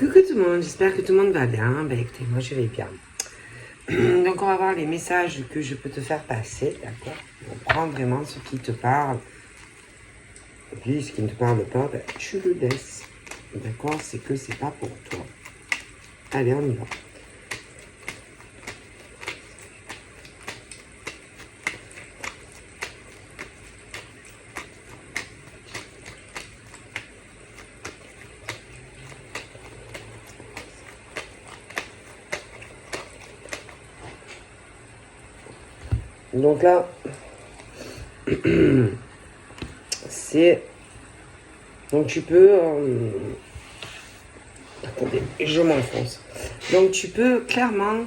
Coucou tout le monde, j'espère que tout le monde va bien. Ben écoutez, moi je vais bien. Donc on va voir les messages que je peux te faire passer, d'accord? On prend vraiment ce qui te parle. Et puis ce qui ne te parle pas, ben, tu le laisses. D'accord? C'est que c'est pas pour toi. Allez, on y va. Donc là, c'est... Donc tu peux... Attendez, je m'enfonce. Donc tu peux clairement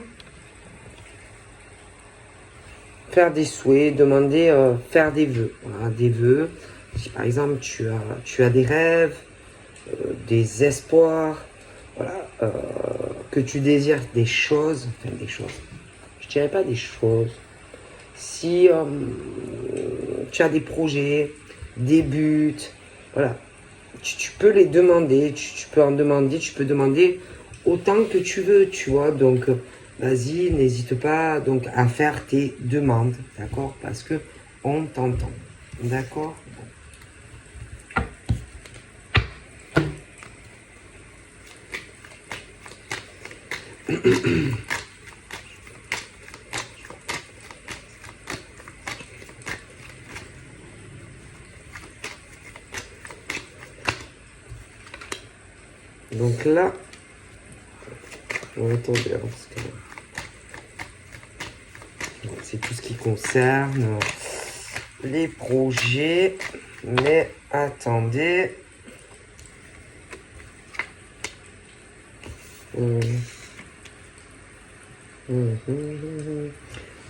faire des souhaits, demander, faire des vœux. Voilà, des vœux. Si par exemple tu as des rêves, des espoirs, voilà, que tu désires des choses, enfin des choses. Je dirais pas des choses. Si tu as des projets, des buts, voilà, tu peux les demander, tu peux en demander, tu peux demander autant que tu veux, tu vois. Donc, vas-y, n'hésite pas donc à faire tes demandes, d'accord? Parce que on t'entend, d'accord? Donc là, on va attendre, parce que c'est tout ce qui concerne les projets. Mais attendez.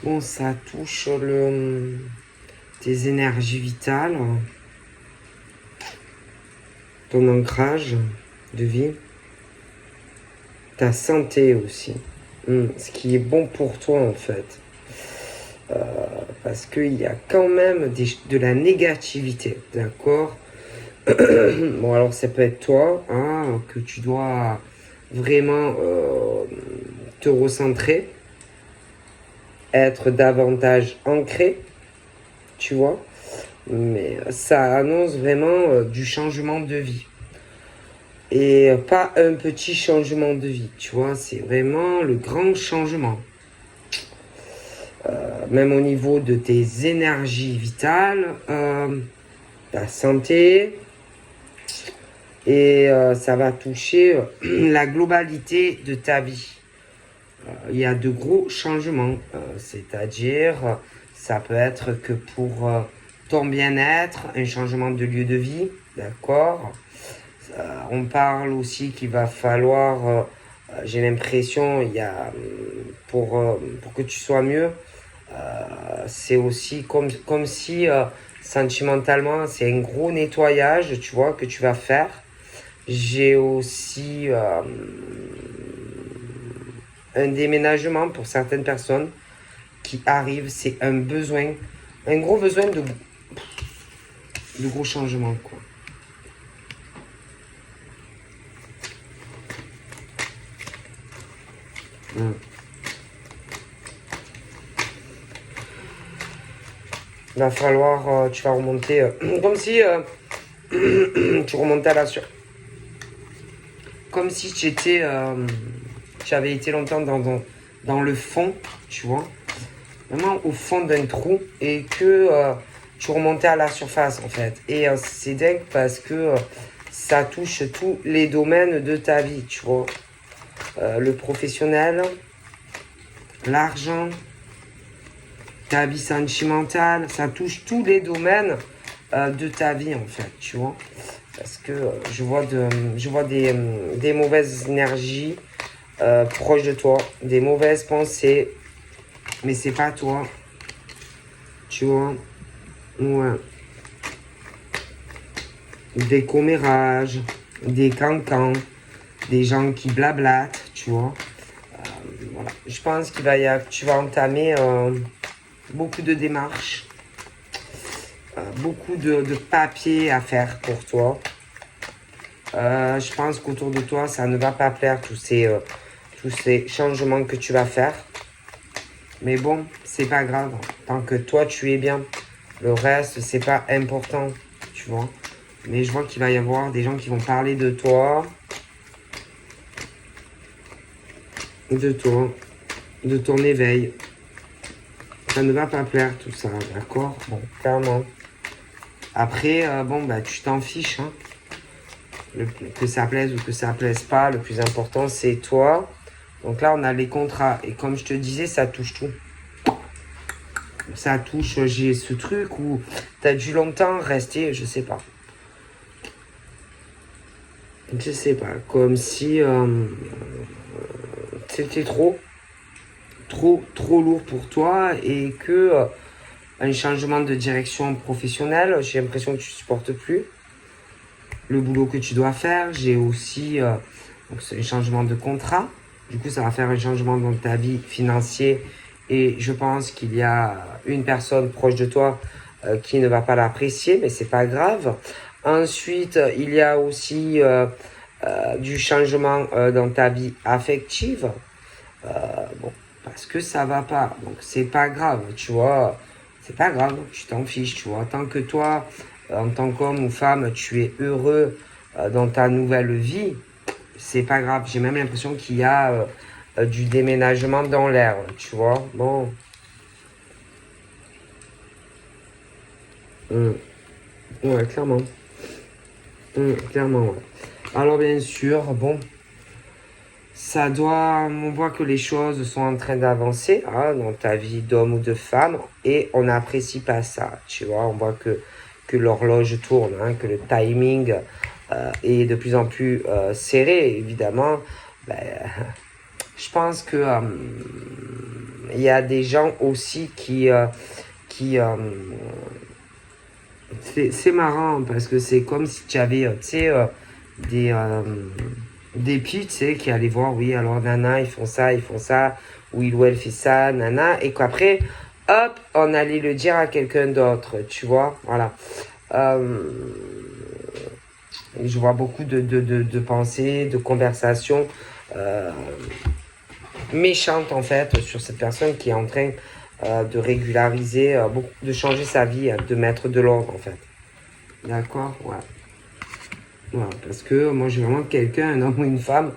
Bon, ça touche tes énergies vitales, ton ancrage de vie, ta santé aussi. Ce qui est bon pour toi en fait. Parce qu'il y a quand même de la négativité, d'accord? Bon, alors ça peut être toi, hein, que tu dois vraiment te recentrer, être davantage ancré, tu vois? Mais ça annonce vraiment du changement de vie. Et pas un petit changement de vie, tu vois? C'est vraiment le grand changement. Même au niveau de tes énergies vitales, ta santé, et ça va toucher la globalité de ta vie. Il y a de gros changements, c'est-à-dire ça peut être que pour ton bien-être, un changement de lieu de vie, d'accord? On parle aussi qu'il va falloir, j'ai l'impression, il y a pour que tu sois mieux, c'est aussi comme si sentimentalement c'est un gros nettoyage, tu vois, que tu vas faire. J'ai aussi un déménagement pour certaines personnes qui arrivent, c'est un besoin, un gros besoin de gros changements, quoi. Il va falloir, tu vas remonter, comme si tu remontais à la sur... Comme si tu avais été longtemps dans le fond, tu vois, vraiment au fond d'un trou, et que tu remontais à la surface, en fait. Et c'est dingue parce que ça touche tous les domaines de ta vie, tu vois. Le professionnel, l'argent, ta vie sentimentale, ça touche tous les domaines de ta vie, en fait, tu vois. Parce que je vois des mauvaises énergies proches de toi, des mauvaises pensées, mais c'est pas toi, tu vois. Ouais. Des commérages, des cancans, des gens qui blablatent, tu vois. Voilà. Je pense tu vas entamer beaucoup de démarches, beaucoup de papiers à faire pour toi. Je pense qu'autour de toi, ça ne va pas plaire, tous ces changements que tu vas faire. Mais bon, c'est pas grave. Tant que toi, tu es bien. Le reste, c'est pas important, tu vois. Mais je vois qu'il va y avoir des gens qui vont parler de toi. De toi. De ton éveil. Ça ne va pas plaire, tout ça, d'accord? Bon, clairement. Après, bon, bah, tu t'en fiches, hein. Que ça plaise ou que ça plaise pas, le plus important, c'est toi. Donc là, on a les contrats. Et comme je te disais, ça touche tout. Ça touche, j'ai ce truc où tu as dû longtemps rester, je sais pas. Je sais pas, comme si c'était trop lourd pour toi et que un changement de direction professionnelle, j'ai l'impression que tu supportes plus le boulot que tu dois faire. J'ai aussi donc c'est un changement de contrat. Du coup, ça va faire un changement dans ta vie financière et je pense qu'il y a une personne proche de toi qui ne va pas l'apprécier, mais c'est pas grave. Ensuite, il y a aussi du changement dans ta vie affective. Bon, parce que ça va pas. Donc c'est pas grave, tu vois. C'est pas grave, tu t'en fiches, tu vois. Tant que toi, en tant qu'homme ou femme, tu es heureux dans ta nouvelle vie, c'est pas grave. J'ai même l'impression qu'il y a du déménagement dans l'air, tu vois. Bon. Hum. Ouais, clairement. Clairement, ouais. Alors bien sûr, bon, on voit que les choses sont en train d'avancer hein, dans ta vie d'homme ou de femme et on n'apprécie pas ça, tu vois. On voit que l'horloge tourne, hein, que le timing est de plus en plus serré, évidemment. Ben, je pense que il y a des gens aussi qui c'est marrant parce que c'est comme si tu avais, tu sais, des, euh, des petits, tu sais, qui allaient voir, oui, alors nana, ils font ça, ou il ou elle fait ça, nana, et qu'après, hop, on allait le dire à quelqu'un d'autre, tu vois, voilà. Euh, je vois beaucoup de pensées, de conversations méchantes, en fait, sur cette personne qui est en train de régulariser, de changer sa vie, de mettre de l'ordre, en fait. D'accord, ouais. Voilà, parce que moi j'ai vraiment quelqu'un, un homme ou une femme,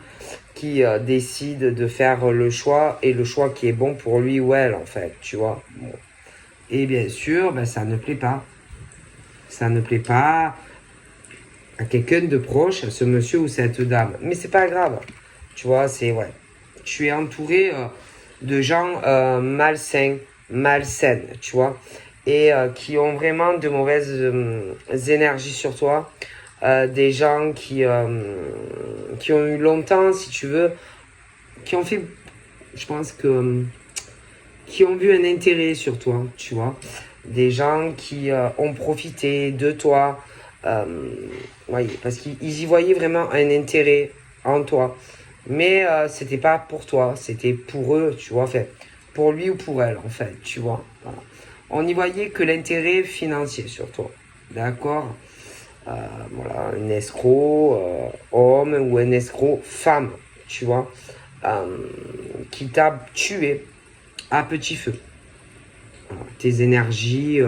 qui décide de faire le choix et le choix qui est bon pour lui ou elle en fait, tu vois. Bon. Et bien sûr, ben, ça ne plaît pas. Ça ne plaît pas à quelqu'un de proche, à ce monsieur ou cette dame. Mais c'est pas grave. Tu vois, c'est ouais. Tu es entouré de gens malsains, malsaines, tu vois. Et qui ont vraiment de mauvaises énergies sur toi. Des gens qui ont eu longtemps, si tu veux, qui ont fait, je pense que, qui ont vu un intérêt sur toi, tu vois. Des gens qui ont profité de toi, euh, ouais, parce qu'ils y voyaient vraiment un intérêt en toi. Mais c'était pas pour toi, c'était pour eux, tu vois, fait, pour lui ou pour elle, en fait, tu vois. Voilà. On y voyait que l'intérêt financier sur toi, d'accord. Voilà, un escroc homme ou un escroc femme, tu vois, qui t'a tué à petit feu. Voilà, tes énergies,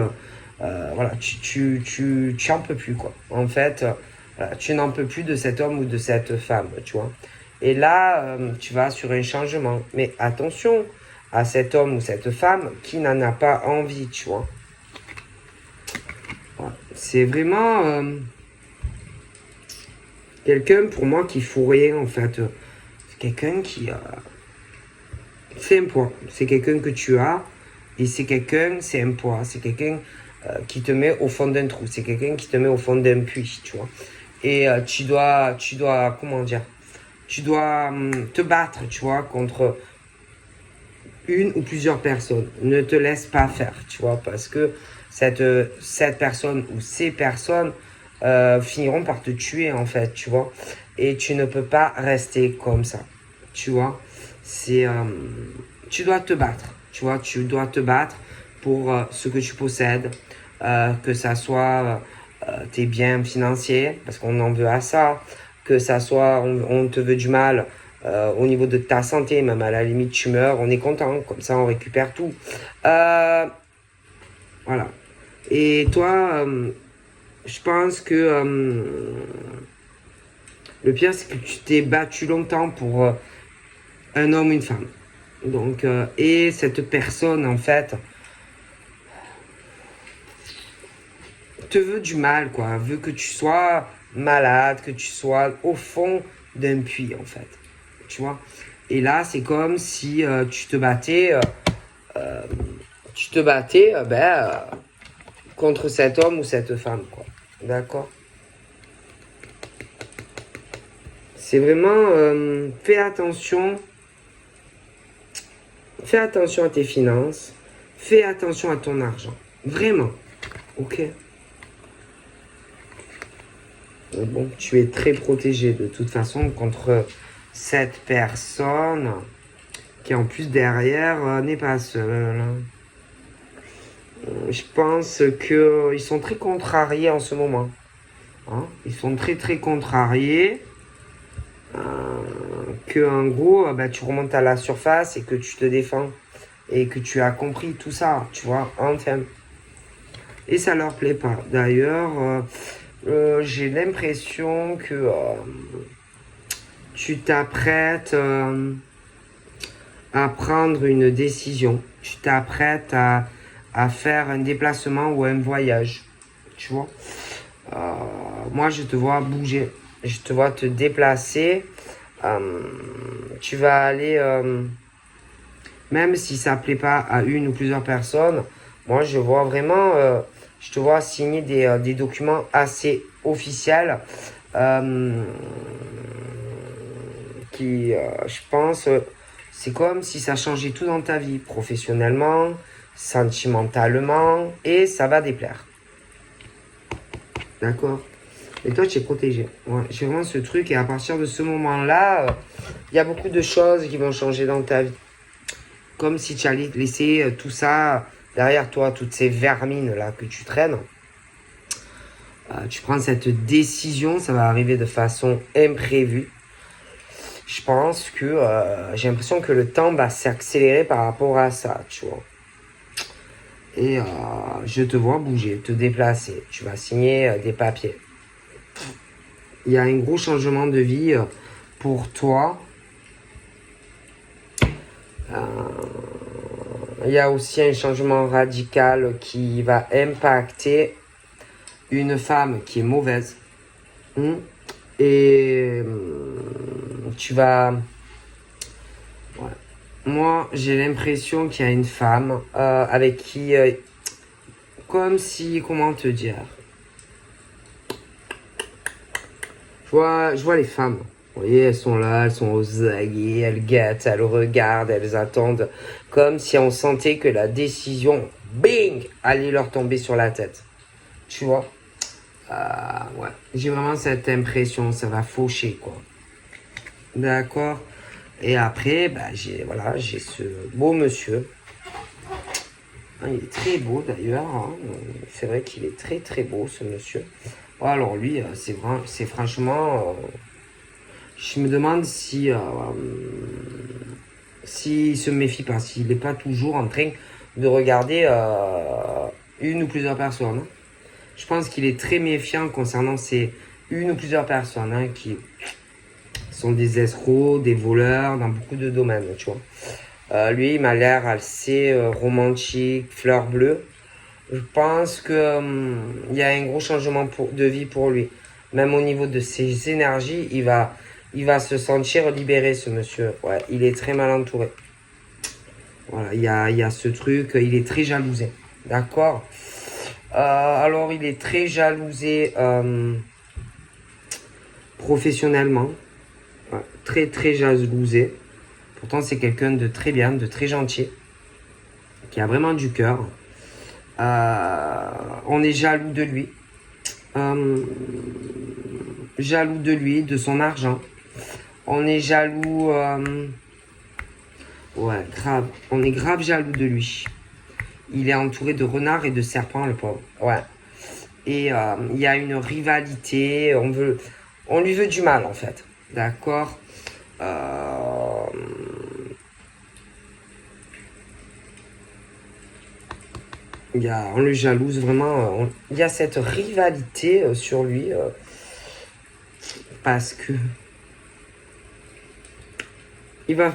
voilà, tu en peux plus, quoi. En fait, voilà, tu n'en peux plus de cet homme ou de cette femme, tu vois. Et là, tu vas sur un changement. Mais attention à cet homme ou cette femme qui n'en a pas envie, tu vois. Voilà. C'est vraiment quelqu'un pour moi qui fout rien, en fait. C'est quelqu'un qui... c'est un poids. C'est quelqu'un que tu as. Et c'est quelqu'un, c'est un poids. C'est quelqu'un qui te met au fond d'un trou. C'est quelqu'un qui te met au fond d'un puits, tu vois. Et comment dire, tu dois te battre, tu vois, contre une ou plusieurs personnes. Ne te laisse pas faire, tu vois, parce que cette personne ou ces personnes finiront par te tuer, en fait, tu vois. Et tu ne peux pas rester comme ça, tu vois. C'est, tu dois te battre, tu vois, tu dois te battre pour ce que tu possèdes, que ça soit tes biens financiers, parce qu'on en veut à ça, que ça soit, on te veut du mal au niveau de ta santé, même à la limite tu meurs, on est content, comme ça on récupère tout. Voilà. Et toi, je pense que le pire, c'est que tu t'es battu longtemps pour un homme, une femme. Donc, et cette personne, en fait, te veut du mal, quoi. Veut que tu sois malade, que tu sois au fond d'un puits, en fait. Tu vois? Et là, c'est comme si tu te battais, contre cet homme ou cette femme, quoi. D'accord? C'est vraiment, fais attention à tes finances, fais attention à ton argent. Vraiment. Ok? Bon, tu es très protégé de toute façon contre cette personne qui en plus derrière n'est pas seule. Je pense qu'ils sont très contrariés en ce moment. Hein, ils sont très très contrariés. Que en gros, tu remontes à la surface et que tu te défends. Et que tu as compris tout ça, tu vois, enfin. Et ça leur plaît pas. D'ailleurs, j'ai l'impression que tu t'apprêtes à prendre une décision. Tu t'apprêtes à faire un déplacement ou un voyage. Tu vois. Moi, je te vois bouger. Je te vois te déplacer. Tu vas aller, même si ça plaît pas à une ou plusieurs personnes, moi, je vois vraiment, je te vois signer des documents assez officiels qui, je pense, c'est comme si ça changeait tout dans ta vie, professionnellement, sentimentalement, et ça va déplaire. D'accord? Et toi, tu es protégé. Ouais, j'ai vraiment ce truc, et à partir de ce moment-là, il y a beaucoup de choses qui vont changer dans ta vie. Comme si tu allais laisser tout ça derrière toi, toutes ces vermines-là que tu traînes. Tu prends cette décision, ça va arriver de façon imprévue. Je pense que j'ai l'impression que le temps va s'accélérer par rapport à ça, tu vois. Et je te vois bouger, te déplacer. Tu vas signer des papiers. Il y a un gros changement de vie pour toi. Il y a aussi un changement radical qui va impacter une femme qui est mauvaise. Et tu vas... Ouais. Moi, j'ai l'impression qu'il y a une femme avec qui... comme si... Comment te dire? Je vois les femmes. Vous voyez, elles sont là, elles sont aux aguets, elles guettent, elles regardent, elles attendent. Comme si on sentait que la décision, bing, allait leur tomber sur la tête. Tu vois? Ouais. J'ai vraiment cette impression, ça va faucher, quoi. D'accord? Et après, j'ai ce beau monsieur. Il est très beau d'ailleurs. Hein. C'est vrai qu'il est très très beau, ce monsieur. Alors lui, c'est franchement... je me demande si... s'il se méfie pas, s'il n'est pas toujours en train de regarder une ou plusieurs personnes. Hein. Je pense qu'il est très méfiant concernant ces une ou plusieurs personnes qui sont des escrocs, des voleurs dans beaucoup de domaines, tu vois. Lui, il m'a l'air assez romantique, fleur bleue. Je pense que il y a un gros changement de vie pour lui. Même au niveau de ses énergies, il va se sentir libéré, ce monsieur. Ouais, il est très mal entouré. Voilà, il y a ce truc, il est très jalousé. D'accord? Alors, il est très jalousé professionnellement. Ouais, très, très jalousé. Pourtant, c'est quelqu'un de très bien, de très gentil. Qui a vraiment du cœur. On est jaloux de lui. Jaloux de lui, de son argent. On est jaloux... ouais, grave. On est grave jaloux de lui. Il est entouré de renards et de serpents, le pauvre. Ouais. Et il y a une rivalité. on lui veut du mal, en fait. D'accord. On le jalouse vraiment. Il y a cette rivalité sur lui parce que il va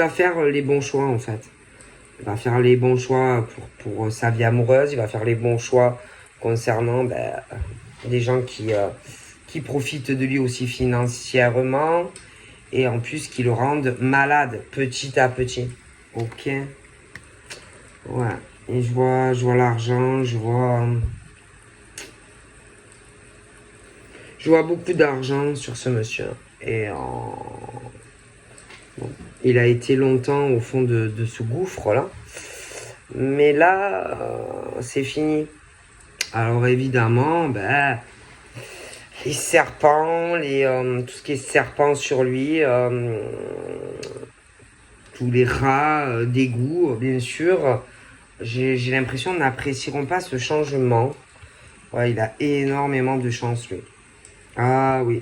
faire les bons choix en fait. Il va faire les bons choix pour sa vie amoureuse. Il va faire les bons choix concernant des gens qui profitent de lui aussi financièrement et en plus qui le rendent malade petit à petit. Ok. Ouais. Et je vois l'argent, je vois beaucoup d'argent sur ce monsieur. Et bon, il a été longtemps au fond de ce gouffre-là. Mais là, c'est fini. Alors évidemment, les serpents, tout ce qui est serpent sur lui, tous les rats d'égout, bien sûr. J'ai l'impression n'apprécieront pas ce changement. Ouais, il a énormément de chance, lui. Ah oui.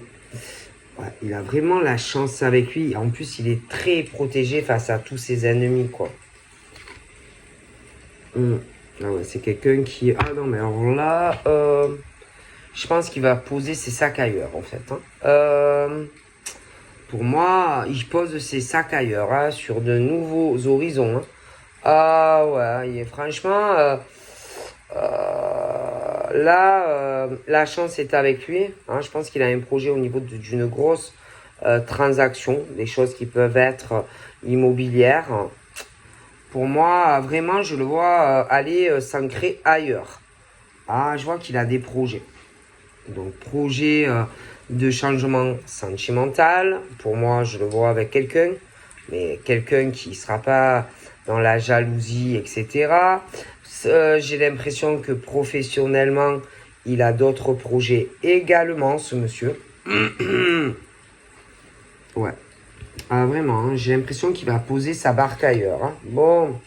Ouais, il a vraiment la chance avec lui. En plus, il est très protégé face à tous ses ennemis, quoi. Ah ouais, c'est quelqu'un qui... Ah non, mais alors là, je pense qu'il va poser ses sacs ailleurs, en fait. Pour moi, il pose ses sacs ailleurs, hein, sur de nouveaux horizons. Hein. Ah ouais, franchement, là, la chance est avec lui. Hein. Je pense qu'il a un projet au niveau d'une grosse transaction, des choses qui peuvent être immobilières. Pour moi, vraiment, je le vois aller s'ancrer ailleurs. Ah, je vois qu'il a des projets. Donc, projet de changement sentimental. Pour moi, je le vois avec quelqu'un. Mais quelqu'un qui ne sera pas dans la jalousie, etc. J'ai l'impression que professionnellement, il a d'autres projets également, ce monsieur. Ouais. Ah, vraiment, hein, j'ai l'impression qu'il va poser sa barque ailleurs. Hein. Bon.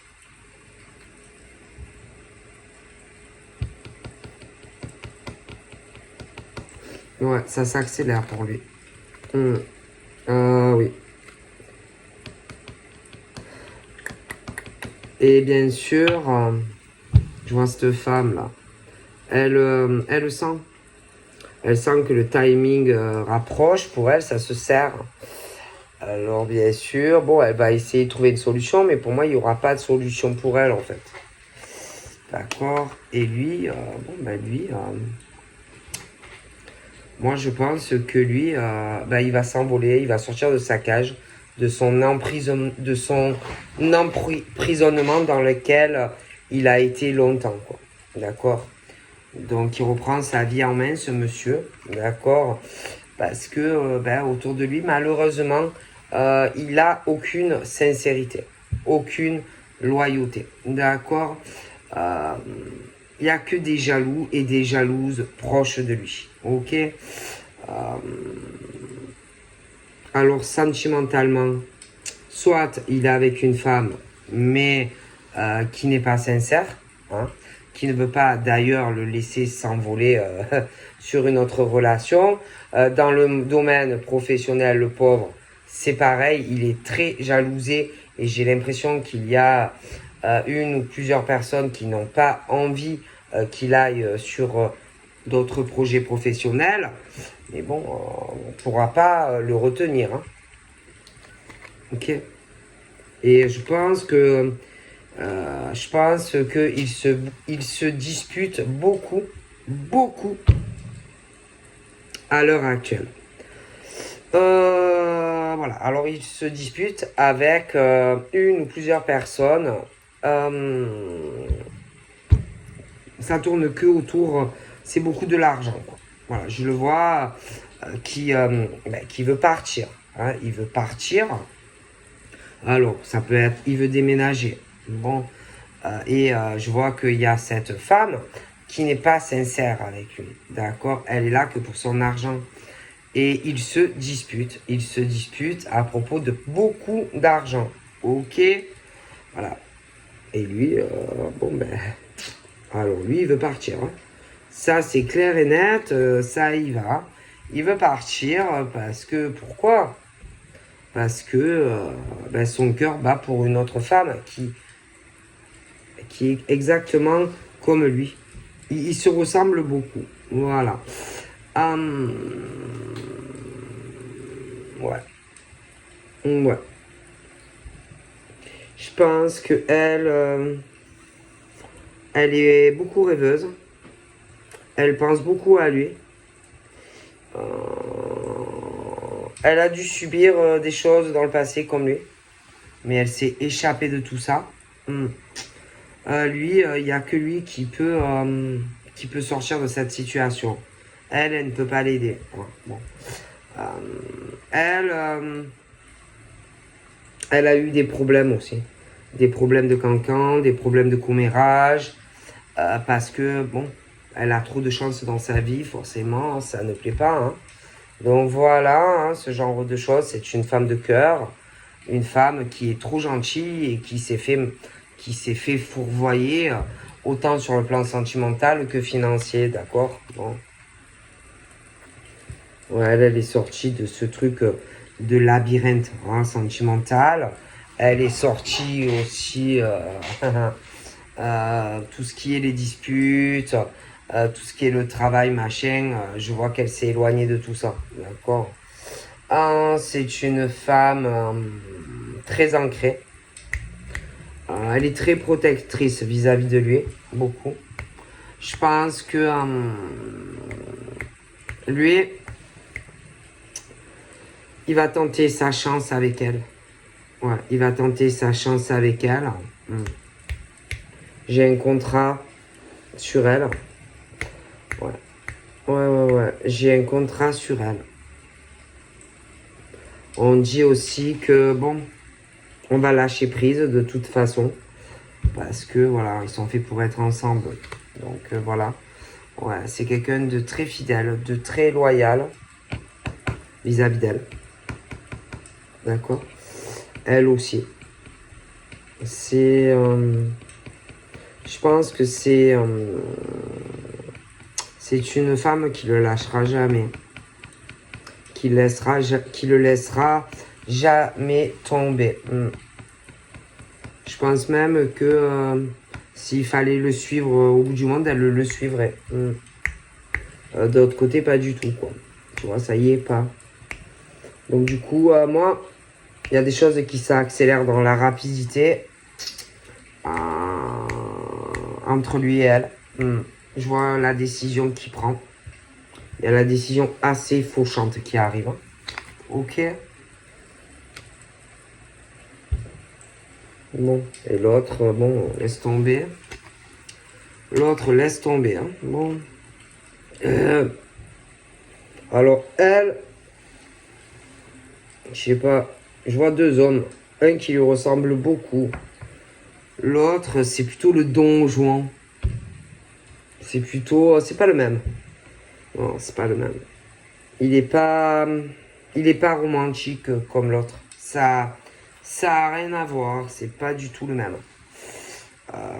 Ouais, ça s'accélère pour lui. Oui. Et bien sûr, je vois cette femme-là. Elle sent. Elle sent que le timing rapproche. Pour elle, ça se serre. Alors, bien sûr, bon, elle va essayer de trouver une solution. Mais pour moi, il n'y aura pas de solution pour elle, en fait. D'accord. Et lui, lui... moi, je pense que lui, il va s'envoler. Il va sortir de sa cage. De son emprisonnement dans lequel il a été longtemps, quoi. D'accord. Donc, il reprend sa vie en main, ce monsieur. D'accord. Parce que, autour de lui, malheureusement, il a aucune sincérité. Aucune loyauté. D'accord. Il n'y a que des jaloux et des jalouses proches de lui. Ok. Alors, sentimentalement, soit il est avec une femme, mais qui n'est pas sincère, hein, qui ne veut pas d'ailleurs le laisser s'envoler sur une autre relation. Dans le domaine professionnel, le pauvre, c'est pareil, il est très jalousé et j'ai l'impression qu'il y a une ou plusieurs personnes qui n'ont pas envie qu'il aille sur d'autres projets professionnels. Mais bon, on ne pourra pas le retenir. Hein. Ok. Et je pense qu'il se dispute beaucoup, beaucoup à l'heure actuelle. Voilà. Alors, il se dispute avec une ou plusieurs personnes. Ça tourne que autour. C'est beaucoup de l'argent. Voilà. Je le vois qui veut partir. Hein, il veut partir. Alors, ça peut être, il veut déménager. Bon, je vois qu'il y a cette femme qui n'est pas sincère avec lui. D'accord. Elle est là que pour son argent. Et ils se disputent. Ils se disputent à propos de beaucoup d'argent. Ok. Voilà. Et lui, alors lui, il veut partir. Hein. Ça, c'est clair et net. Ça y va. Il veut partir parce que... Pourquoi? Parce que ben, son cœur bat pour une autre femme qui est exactement comme lui. Ils se ressemblent beaucoup. Voilà. Ouais. Ouais. Je pense que elle est beaucoup rêveuse. Elle pense beaucoup à lui. Elle a dû subir des choses dans le passé comme lui. Mais elle s'est échappée de tout ça. Lui, il n'y a que lui qui peut sortir de cette situation. Elle ne peut pas l'aider. Ouais, bon. Elle a eu des problèmes aussi. Des problèmes de cancan, des problèmes de commérage. Parce que, bon, elle a trop de chance dans sa vie, forcément, ça ne plaît pas. Hein. Donc voilà, hein, ce genre de choses, c'est une femme de cœur. Une femme qui est trop gentille et qui s'est fait fourvoyer autant sur le plan sentimental que financier, d'accord? Bon. Ouais, elle est sortie de ce truc de labyrinthe hein, sentimental. Elle est sortie aussi tout ce qui est les disputes, tout ce qui est le travail, machin. Je vois qu'elle s'est éloignée de tout ça, d'accord? C'est une femme très ancrée. Elle est très protectrice vis-à-vis de lui, beaucoup. Je pense que lui, il va tenter sa chance avec elle. Ouais, il va tenter sa chance avec elle. J'ai un contrat sur elle. Ouais. Ouais. J'ai un contrat sur elle. On dit aussi que, bon, on va lâcher prise de toute façon. Parce que, voilà, ils sont faits pour être ensemble. Donc, voilà. Ouais, c'est quelqu'un de très fidèle, de très loyal vis-à-vis d'elle. D'accord? Elle aussi. C'est... je pense que c'est une femme qui le lâchera jamais. Qui le laissera jamais tomber. Je pense même que s'il fallait le suivre au bout du monde, elle le suivrait. D'autre côté, pas du tout, quoi. Tu vois, ça y est, pas. Donc du coup, moi, il y a des choses qui s'accélèrent dans la rapidité entre lui et elle. Je vois la décision qu'il prend. Il y a la décision assez fauchante qui arrive. Ok. Bon, et l'autre, bon, laisse tomber. L'autre, laisse tomber. Hein. Bon. Alors, elle, je sais pas, je vois deux hommes. Un qui lui ressemble beaucoup. L'autre, c'est plutôt le Don Juan. C'est pas le même. Non, c'est pas le même. Il est pas romantique comme l'autre. Ça a rien à voir. C'est pas du tout le même.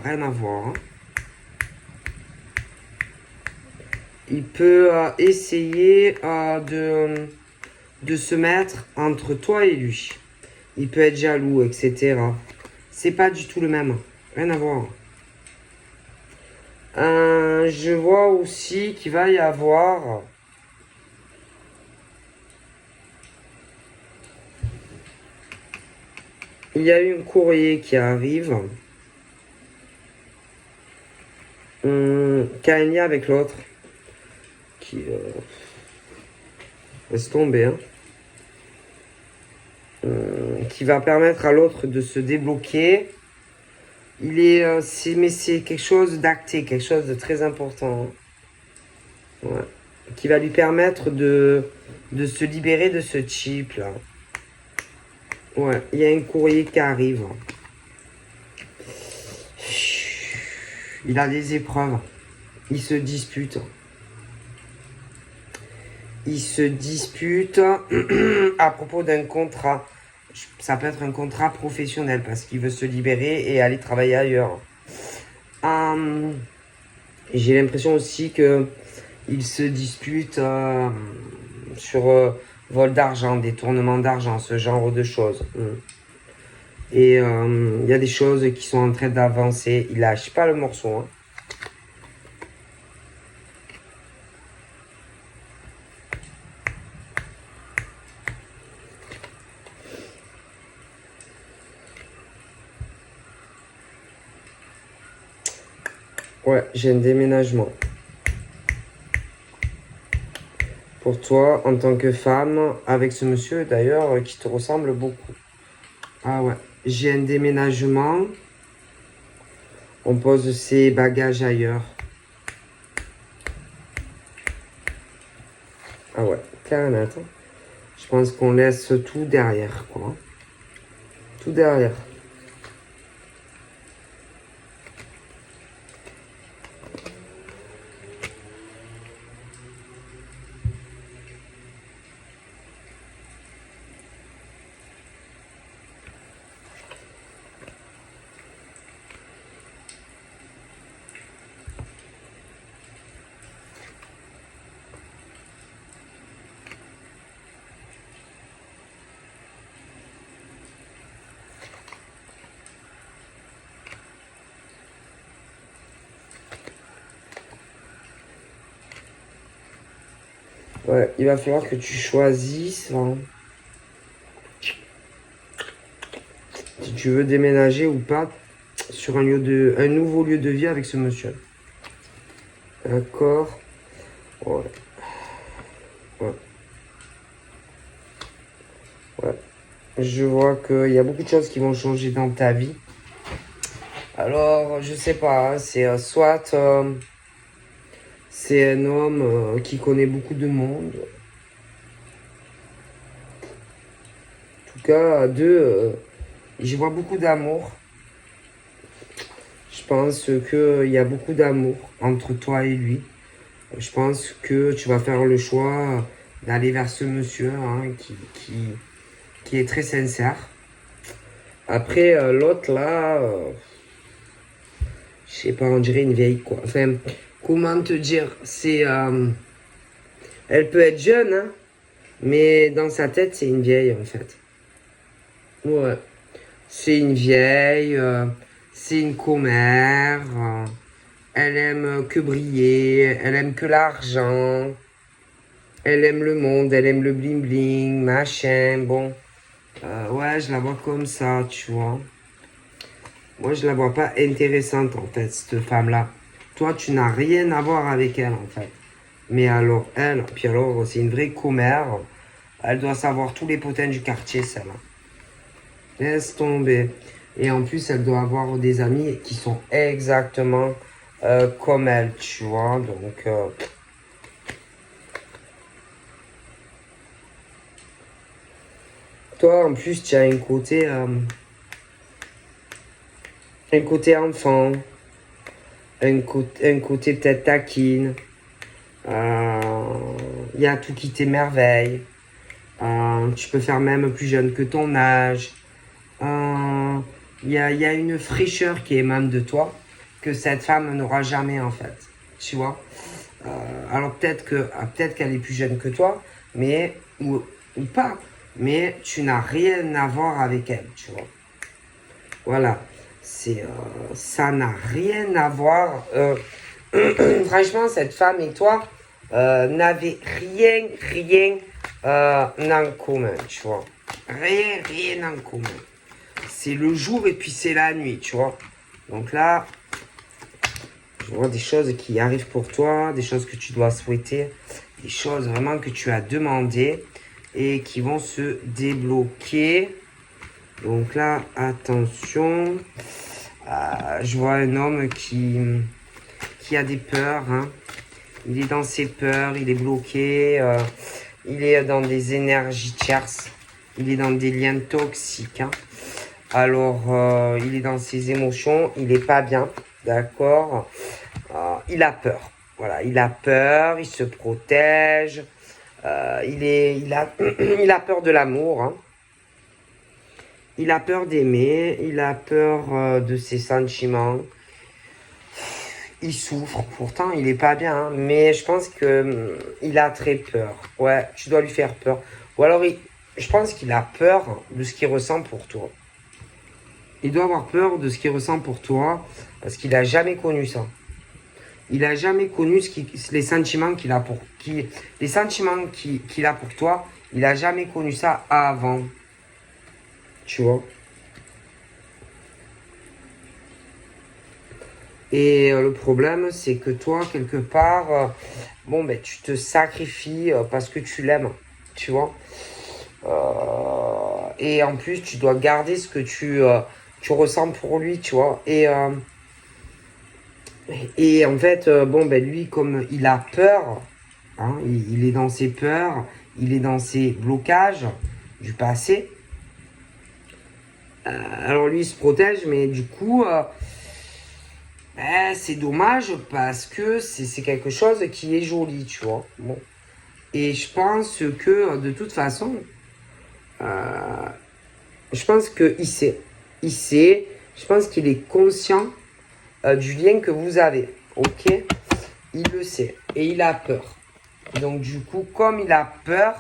Rien à voir. Hein. Il peut essayer de se mettre entre toi et lui. Il peut être jaloux, etc. C'est pas du tout le même. Rien à voir. Je vois aussi qu'il va y avoir... Il y a eu un courrier qui arrive. Qui a un lien avec l'autre. Qui... laisse tomber. Hein. Qui va permettre à l'autre de se débloquer. Mais c'est quelque chose d'acté, quelque chose de très important. Hein. Ouais. Qui va lui permettre de se libérer de ce type là. Ouais, il y a un courrier qui arrive. Il a des épreuves. Il se dispute. Il se dispute à propos d'un contrat. Ça peut être un contrat professionnel parce qu'il veut se libérer et aller travailler ailleurs. J'ai l'impression aussi que il se dispute vol d'argent, détournement d'argent, ce genre de choses. Et il y a des choses qui sont en train d'avancer. Il lâche pas le morceau. Hein. Ouais, j'ai un déménagement. Pour toi, en tant que femme, avec ce monsieur d'ailleurs qui te ressemble beaucoup. Ah ouais, j'ai un déménagement. On pose ses bagages ailleurs. Ah ouais, clair et net. Hein. Je pense qu'on laisse tout derrière, quoi. Tout derrière. Ouais, il va falloir que tu choisisses hein, si tu veux déménager ou pas sur un nouveau lieu de vie avec ce monsieur. D'accord. Ouais. Ouais. Ouais. Je vois qu'il y a beaucoup de choses qui vont changer dans ta vie. Alors, je sais pas, hein, c'est soit c'est un homme qui connaît beaucoup de monde. En tout cas, je vois beaucoup d'amour. Je pense qu'il y a beaucoup d'amour entre toi et lui. Je pense que tu vas faire le choix d'aller vers ce monsieur hein, qui est très sincère. Après, l'autre là, je sais pas, on dirait une vieille quoi. Enfin, comment te dire, elle peut être jeune, hein, mais dans sa tête, c'est une vieille en fait. Ouais. C'est une vieille, c'est une commère. Elle aime que briller, elle aime que l'argent. Elle aime le monde, elle aime le bling bling, machin, bon. Ouais, je la vois comme ça, tu vois. Moi, je la vois pas intéressante, en fait, cette femme-là. Toi, tu n'as rien à voir avec elle, en fait. Mais alors, elle, puis alors, c'est une vraie commère. Elle doit savoir tous les potins du quartier, celle-là. Laisse tomber. Et en plus, elle doit avoir des amis qui sont exactement comme elle, tu vois. Donc, toi, en plus, tu as un côté enfant, un côté peut-être taquine. Il y a tout qui t'émerveille. Tu peux faire même plus jeune que ton âge. Il y a une fraîcheur qui émane de toi que cette femme n'aura jamais en fait. Tu vois. Alors peut-être qu'elle est plus jeune que toi, mais ou pas. Mais tu n'as rien à voir avec elle, tu vois. Voilà. Ça n'a rien à voir. Franchement, cette femme et toi n'avez rien en commun, tu vois. Rien en commun. C'est le jour et puis c'est la nuit, tu vois. Donc là, je vois des choses qui arrivent pour toi, des choses que tu dois souhaiter, des choses vraiment que tu as demandées et qui vont se débloquer. Donc là, attention. Je vois un homme qui a des peurs. Hein. Il est dans ses peurs, il est bloqué. Il est dans des énergies tierces. Il est dans des liens toxiques. Hein. Alors, il est dans ses émotions. Il n'est pas bien. D'accord. Il a peur. Voilà, il a peur. Il se protège. Il a peur de l'amour. Hein. Il a peur d'aimer, il a peur de ses sentiments. il souffre. Pourtant, il est pas bien, hein, mais je pense que il a très peur. Ouais, tu dois lui faire peur. Ou alors, je pense qu'il a peur de ce qu'il ressent pour toi. Il doit avoir peur de ce qu'il ressent pour toi parce qu'il a jamais connu ça. Il a jamais connu les sentiments qu'il a les sentiments qu'il a pour toi. Il a jamais connu ça avant. Tu vois. Et le problème, c'est que toi, quelque part, bon, ben, tu te sacrifies parce que tu l'aimes, tu vois. Et en plus, tu dois garder ce que tu ressens pour lui, tu vois. Et en fait, bon, ben, lui, comme il a peur, hein, il est dans ses peurs, il est dans ses blocages du passé. Alors lui, il se protège, mais du coup, c'est dommage parce que c'est quelque chose qui est joli, tu vois. Bon. Et je pense que de toute façon, euh, je pense qu'il sait. Il sait, je pense qu'il est conscient du lien que vous avez. Ok. Il le sait. Et il a peur. Donc du coup, comme il a peur,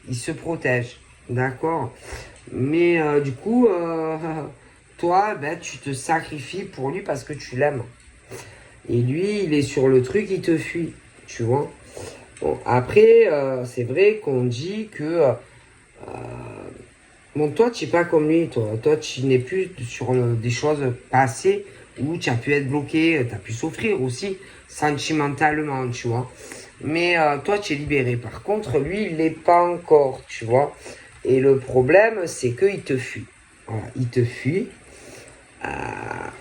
il se protège. D'accord. Mais du coup, toi, ben, tu te sacrifies pour lui parce que tu l'aimes. Et lui, il est sur le truc, il te fuit. Tu vois. Bon, après, c'est vrai qu'on dit que... bon, toi, tu n'es pas comme lui, toi. Toi, tu n'es plus sur des choses passées où tu as pu être bloqué, tu as pu souffrir aussi sentimentalement, tu vois. Mais toi, tu es libéré. Par contre, lui, il l'est pas encore, tu vois. Et le problème, c'est qu'il te fuit. Voilà, il te fuit.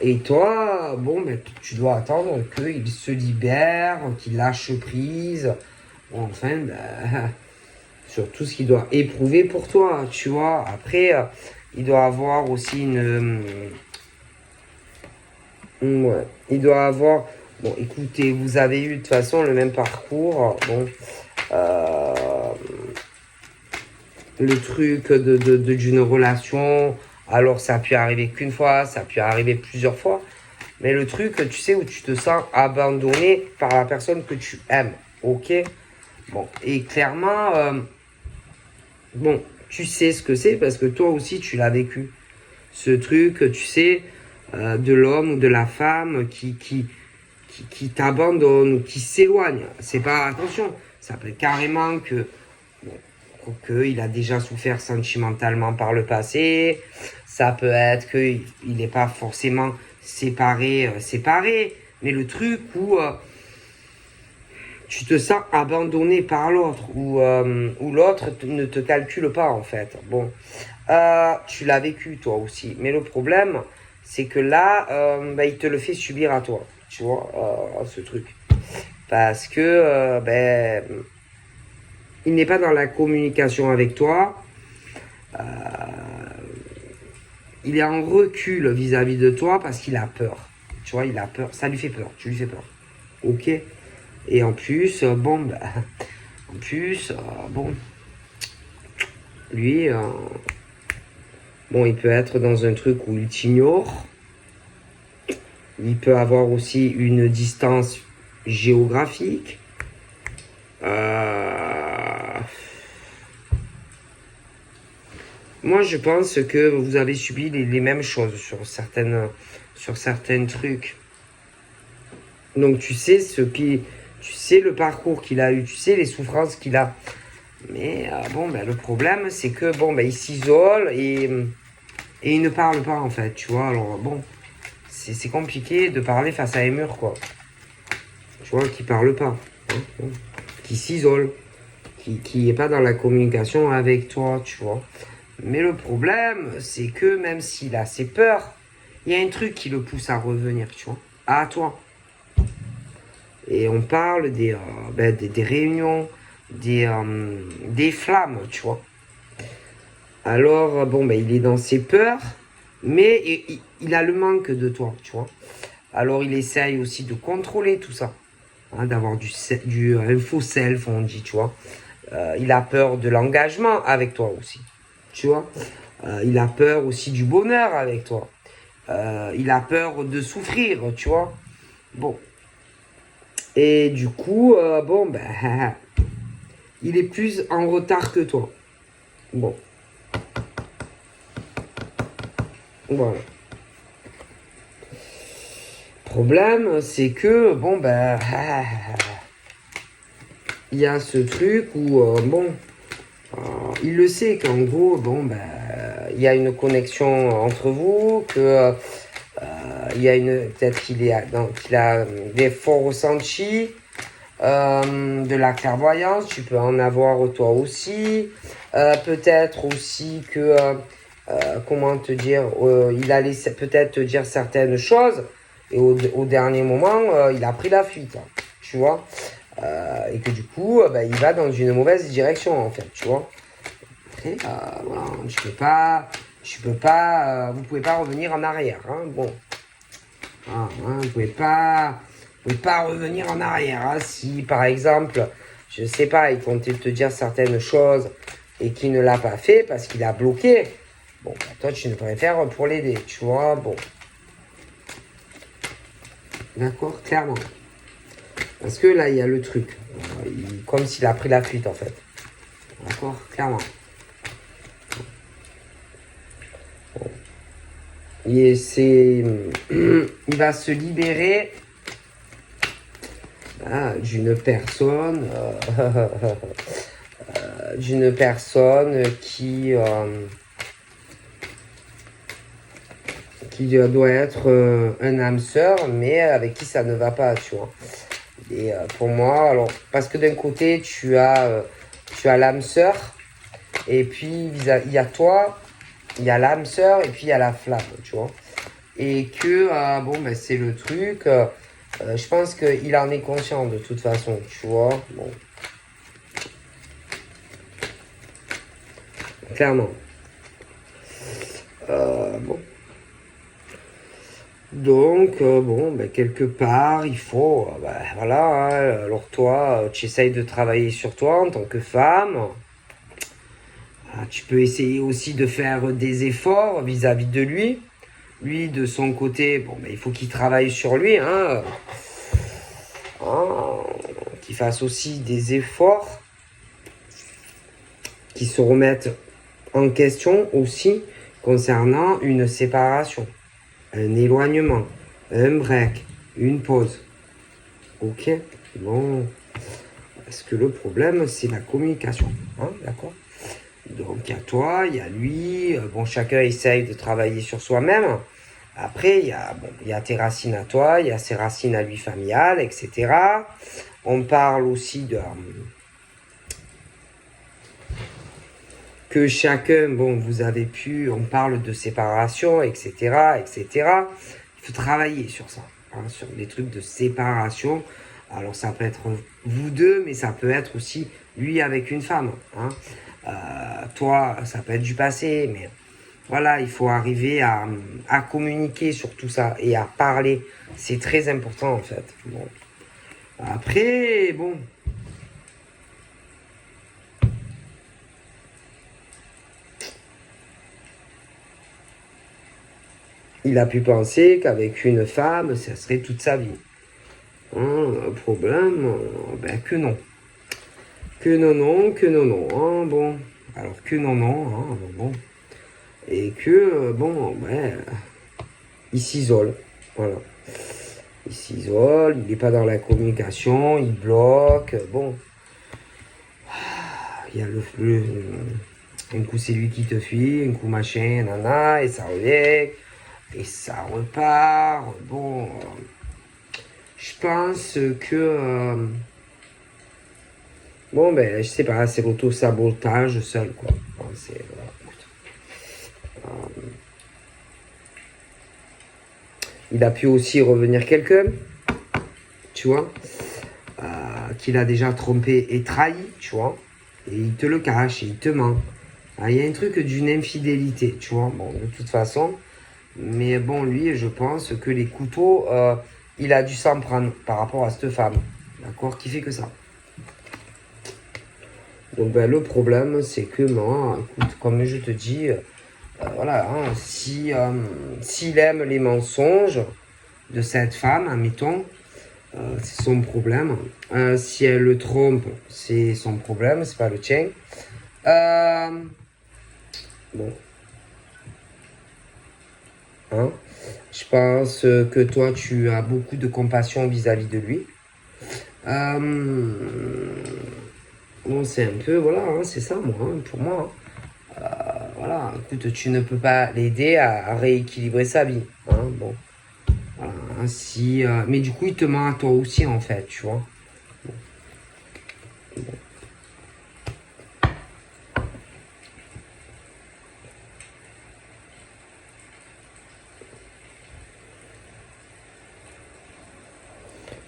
Et toi, bon, ben, tu dois attendre qu'il se libère, qu'il lâche prise. Bon, enfin, ben, sur tout ce qu'il doit éprouver pour toi, tu vois. Après, il doit avoir aussi ouais, il doit avoir... Bon, écoutez, vous avez eu de toute façon le même parcours. Bon, euh, le truc d'une relation, alors ça a pu arriver qu'une fois, ça a pu arriver plusieurs fois. Mais le truc, tu sais, où tu te sens abandonné par la personne que tu aimes. Ok. Bon, et clairement, bon, tu sais ce que c'est parce que toi aussi, tu l'as vécu. Ce truc, tu sais, de l'homme ou de la femme qui t'abandonne ou qui s'éloigne. C'est pas, attention, ça peut être carrément que qu'il a déjà souffert sentimentalement par le passé. Ça peut être qu'il n'est pas forcément séparé. Mais le truc où tu te sens abandonné par l'autre, où l'autre ne te calcule pas en fait. Bon, tu l'as vécu toi aussi. Mais le problème, c'est que là, il te le fait subir à toi. Tu vois, ce truc. Parce que, il n'est pas dans la communication avec toi. Il est en recul vis-à-vis de toi parce qu'il a peur. Tu vois, il a peur. Ça lui fait peur. Tu lui fais peur. Ok. Et en plus, bon, bah, en plus, bon, lui, bon, il peut être dans un truc où il t'ignore. Il peut avoir aussi une distance géographique. Moi, je pense que vous avez subi les mêmes choses sur certains trucs. Donc, tu sais le parcours qu'il a eu, tu sais les souffrances qu'il a. Mais bon, ben, le problème, c'est que bon, ben, il s'isole et il ne parle pas en fait, tu vois. Alors bon, c'est compliqué de parler face à un mur, quoi. Tu vois, qui parle pas, hein, hein, qui s'isole, qui est pas dans la communication avec toi, tu vois. Mais le problème, c'est que même s'il a ses peurs, il y a un truc qui le pousse à revenir, tu vois, à toi. Et on parle des réunions, des flammes, tu vois. Alors, bon, ben, il est dans ses peurs, mais il a le manque de toi, tu vois. Alors, il essaye aussi de contrôler tout ça, hein, d'avoir du info self, on dit, tu vois. Il a peur de l'engagement avec toi aussi, tu vois. Il a peur aussi du bonheur avec toi. Il a peur de souffrir, tu vois. Bon, Et du coup, bon, ben, il est plus en retard que toi. Bon. Voilà. Problème, c'est que, bon, ben, il y a ce truc où, bon, il le sait qu'en gros, bon, ben, il y a une connexion entre vous, que il y a une, peut-être qu'il a des forts ressentis, de la clairvoyance, tu peux en avoir toi aussi. Peut-être aussi que, comment te dire, il allait peut-être te dire certaines choses et au dernier moment, il a pris la fuite, hein, tu vois. Et que du coup, bah, il va dans une mauvaise direction en fait, tu vois. Après, voilà, tu peux pas, vous pouvez pas revenir en arrière, hein, bon. Ah, hein, vous pouvez pas revenir en arrière. Hein. Si, par exemple, je sais pas, il comptait te dire certaines choses et qu'il ne l'a pas fait parce qu'il a bloqué, bon, bah, toi, tu ne préfères pour l'aider, tu vois, bon. D'accord, clairement. Parce que là, il y a le truc. Comme s'il a pris la fuite, en fait. D'accord, clairement. Bon. Il va se libérer d'une personne qui doit être un âme sœur, mais avec qui ça ne va pas, tu vois. Et pour moi, alors, parce que d'un côté, tu as l'âme sœur, et puis il y a toi, il y a l'âme sœur, et puis il y a la flamme, tu vois. Et que, bon, ben, c'est le truc, je pense qu'il en est conscient de toute façon, tu vois. Bon. Clairement. Bon. Donc, bon, ben, quelque part, il faut, ben, voilà, hein, alors toi, tu essayes de travailler sur toi en tant que femme. Tu peux essayer aussi de faire des efforts vis-à-vis de lui. Lui, de son côté, bon, ben, il faut qu'il travaille sur lui, hein, qu'il fasse aussi des efforts, qu'il se remette en question aussi concernant une séparation, un éloignement, un break, une pause. Ok, bon, parce que le problème, c'est la communication, hein, d'accord. Donc, il y a toi, il y a lui, bon, chacun essaye de travailler sur soi-même. Après, il y a tes racines à toi, il y a ses racines à lui familiales, etc. On parle aussi de... que chacun, bon, vous avez pu, on parle de séparation, etc., etc. Il faut travailler sur ça, hein, sur des trucs de séparation. Alors, ça peut être vous deux, mais ça peut être aussi lui avec une femme, hein. Toi, ça peut être du passé, mais voilà, il faut arriver à communiquer sur tout ça et à parler. C'est très important, en fait. Bon. Après, bon, il a pu penser qu'avec une femme, ça serait toute sa vie. Hein, problème, ben que non. Que non, non, que non, non. Hein, bon, alors que non, non, hein, bon. Et que, bon, ben, il s'isole. Voilà. Il s'isole, il n'est pas dans la communication, il bloque. Bon, il y a un coup c'est lui qui te fuit, un coup machin, nana, et ça revient, et ça repart. Bon, je pense que... bon, ben, je sais pas, c'est l'auto-sabotage seul, quoi. Bon, il a pu aussi revenir quelqu'un, tu vois, qu'il a déjà trompé et trahi, tu vois, et il te le cache, et il te ment. Il y a un truc d'une infidélité, tu vois, bon, de toute façon. Mais bon, lui, je pense que les couteaux, il a dû s'en prendre par rapport à cette femme, d'accord, qui fait que ça. Donc ben, le problème, c'est que moi, écoute, comme je te dis, voilà, hein, s'il aime les mensonges de cette femme, admettons, C'est son problème. Si elle le trompe, c'est son problème, c'est pas le tien. Bon. Hein? Je pense que toi, tu as beaucoup de compassion vis-à-vis de lui. Bon, c'est un peu, voilà, hein, c'est ça, moi, hein, pour moi. Voilà, écoute, tu ne peux pas l'aider à rééquilibrer sa vie. Hein, bon, voilà, hein, si, mais du coup, il te ment à toi aussi, en fait, tu vois. Bon.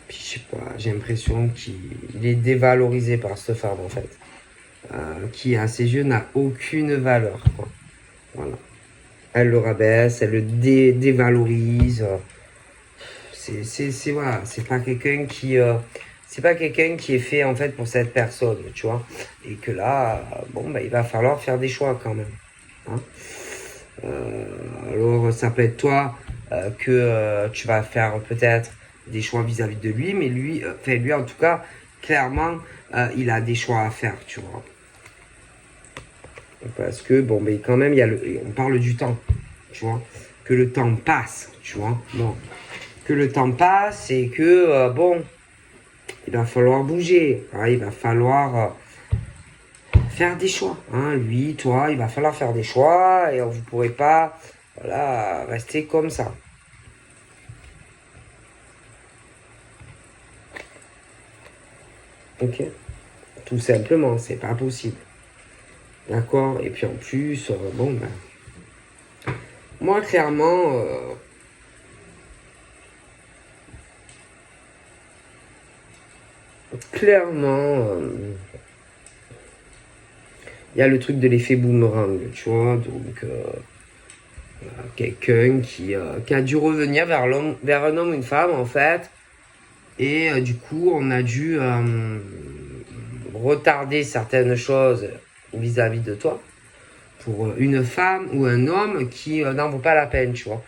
Puis, je sais pas, j'ai l'impression qu'il est dévalorisé par cette femme, en fait. Qui, à ses yeux, n'a aucune valeur, quoi. Voilà. Elle le rabaisse, elle le dévalorise. Voilà, c'est pas quelqu'un qui c'est pas quelqu'un qui est fait en fait pour cette personne, tu vois. Et que là, bon, bah, il va falloir faire des choix quand même. Hein. Alors, ça peut être toi que tu vas faire peut-être des choix vis-à-vis de lui, mais lui, lui en tout cas, clairement, il a des choix à faire, tu vois. Parce que bon, mais quand même, on parle du temps, tu vois, que le temps passe, tu vois. Bon, que le temps passe et que bon, il va falloir bouger, hein, il va falloir faire des choix. Hein. Lui, toi, il va falloir faire des choix et vous ne pourrez pas voilà, rester comme ça. Ok. Tout simplement, c'est pas possible. D'accord. Et puis en plus, bon, ben, moi, clairement, il y a le truc de l'effet boomerang, tu vois. Donc, quelqu'un qui a dû revenir vers un homme ou une femme, en fait. Et du coup, on a dû retarder certaines choses vis-à-vis de toi pour une femme ou un homme qui n'en vaut pas la peine, tu vois.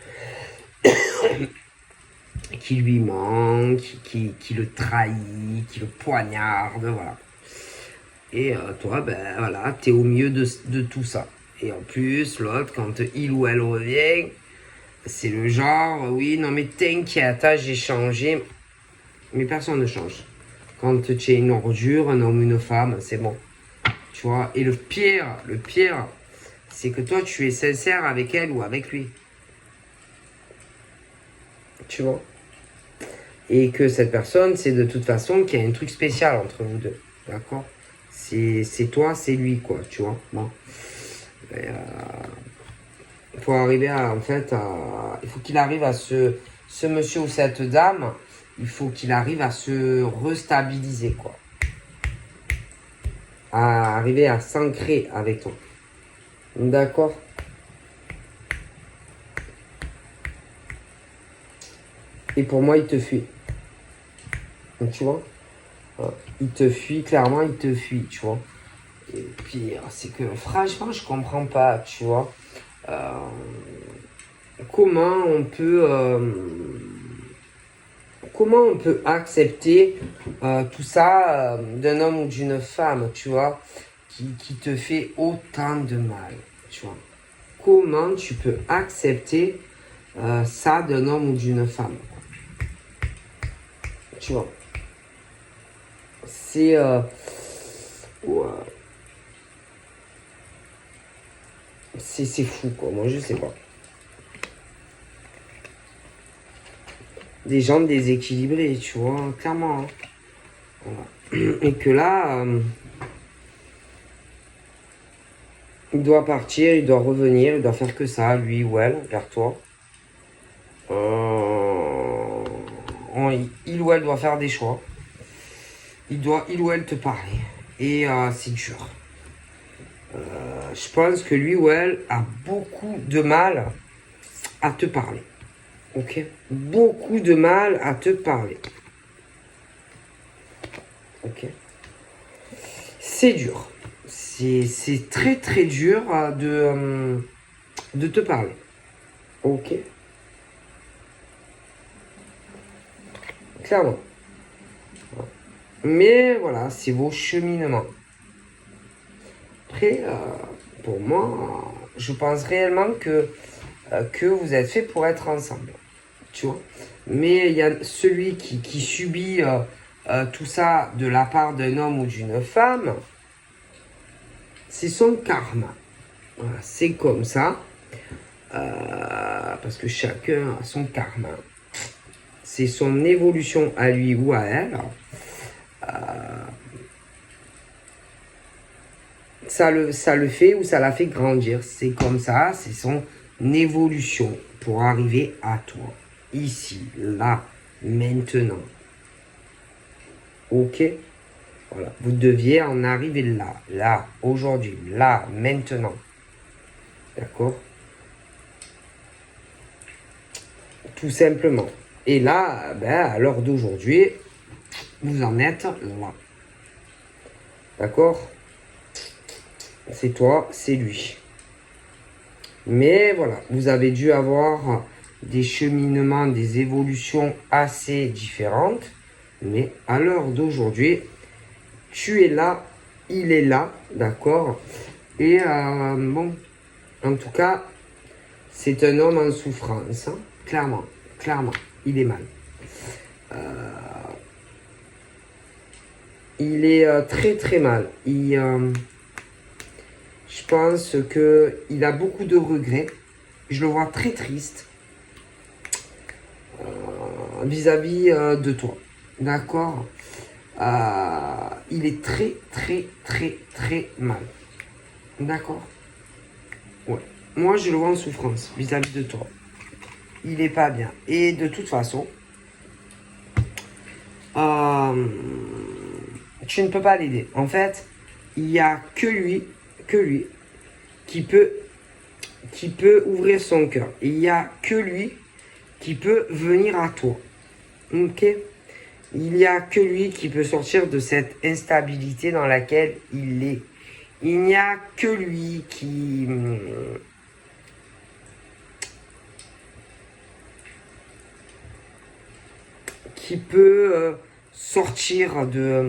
Qui lui manque, qui le trahit, qui le poignarde, voilà. Et toi, ben voilà, t'es au milieu de tout ça. Et en plus, l'autre, quand il ou elle revient, c'est le genre, oui, non mais t'inquiète, j'ai changé. Mais personne ne change. Quand tu es une ordure, un homme, une femme, c'est bon. Tu vois. Et le pire, c'est que toi, tu es sincère avec elle ou avec lui. Tu vois. Et que cette personne, c'est de toute façon qu'il y a un truc spécial entre vous deux. D'accord. C'est toi, c'est lui, quoi. Tu vois. Bon. Il faut arriver à, en fait, il faut qu'il arrive à ce monsieur ou cette dame, il faut qu'il arrive à se restabiliser, quoi. À arriver à s'ancrer avec toi. D'accord. Et pour moi, il te fuit. Donc, tu vois, il te fuit, clairement, il te fuit, tu vois. Et puis, c'est que, franchement, je comprends pas, tu vois. Comment on peut... comment on peut accepter tout ça d'un homme ou d'une femme, tu vois, qui te fait autant de mal, tu vois. Comment tu peux accepter ça d'un homme ou d'une femme, tu vois. C'est... ouais. C'est fou, quoi. Moi, je sais pas. Des gens déséquilibrés, tu vois, clairement. Hein. Voilà. Et que là, il doit partir, il doit revenir, il doit faire que ça, lui ou elle, vers toi. Il ou elle doit faire des choix. Il ou elle te parler. Et c'est dur. Je pense que lui ou elle a beaucoup de mal à te parler. Ok. Beaucoup de mal à te parler. Ok. C'est dur. C'est très très dur de te parler. Ok. Clairement. Mais voilà, c'est vos cheminements. Après, pour moi, je pense réellement que vous êtes fait pour être ensemble. Tu vois. Mais il y a celui qui subit tout ça de la part d'un homme ou d'une femme, c'est son karma. Voilà, c'est comme ça. Parce que chacun a son karma. C'est son évolution à lui ou à elle. Ça le fait ou ça la fait grandir. C'est comme ça, c'est son évolution pour arriver à toi. Ici, là, maintenant. Ok? Voilà. Vous deviez en arriver là, aujourd'hui, là, maintenant. D'accord? Tout simplement. Et là, ben, à l'heure d'aujourd'hui, vous en êtes là. D'accord? C'est toi, c'est lui. Mais voilà, vous avez dû avoir des cheminements, des évolutions assez différentes. Mais à l'heure d'aujourd'hui, tu es là, il est là, d'accord? Et bon, en tout cas, c'est un homme en souffrance, hein. Clairement, clairement, il est mal. Il est très très mal. Je pense qu'il a beaucoup de regrets. Je le vois très triste vis-à-vis de toi. D'accord? Il est très très très très mal. D'accord? Ouais. Moi, je le vois en souffrance vis-à-vis de toi. Il est pas bien. Et de toute façon, tu ne peux pas l'aider. En fait, il n'y a que lui, qui peut ouvrir son cœur. Il n'y a que lui qui peut venir à toi. Ok? Il n'y a que lui qui peut sortir de cette instabilité dans laquelle il est. Il n'y a que lui qui peut sortir de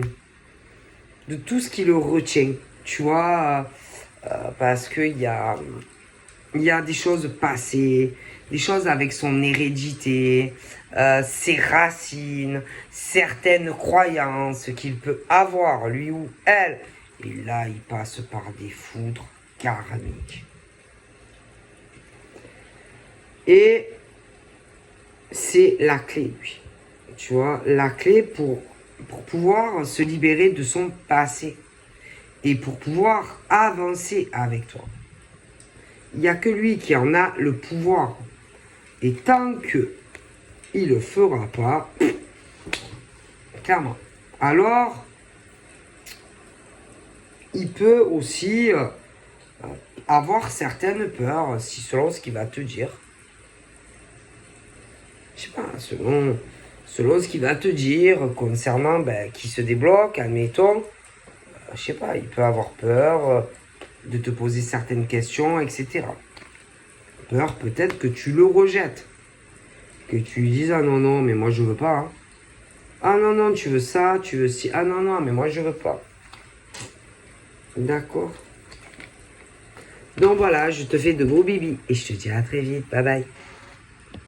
tout ce qui le retient. Tu vois, parce qu'il y a des choses passées, des choses avec son hérédité, ses racines, certaines croyances qu'il peut avoir, lui ou elle. Et là, il passe par des foudres karmiques. Et c'est la clé, lui. Tu vois, la clé pour pouvoir se libérer de son passé et pour pouvoir avancer avec toi. Il n'y a que lui qui en a le pouvoir. Et tant que il le fera pas, clairement, alors il peut aussi avoir certaines peurs, si selon ce qu'il va te dire. Je sais pas, selon ce qu'il va te dire concernant qui se débloque, admettons, je sais pas, il peut avoir peur de te poser certaines questions, etc. Peur peut-être que tu le rejettes. Que tu lui dises, ah non, non, mais moi je veux pas. Hein. Ah non, non, tu veux ça, tu veux ci. Ah non, non, mais moi je veux pas. D'accord. Donc voilà, je te fais de gros bibis et je te dis à très vite. Bye bye.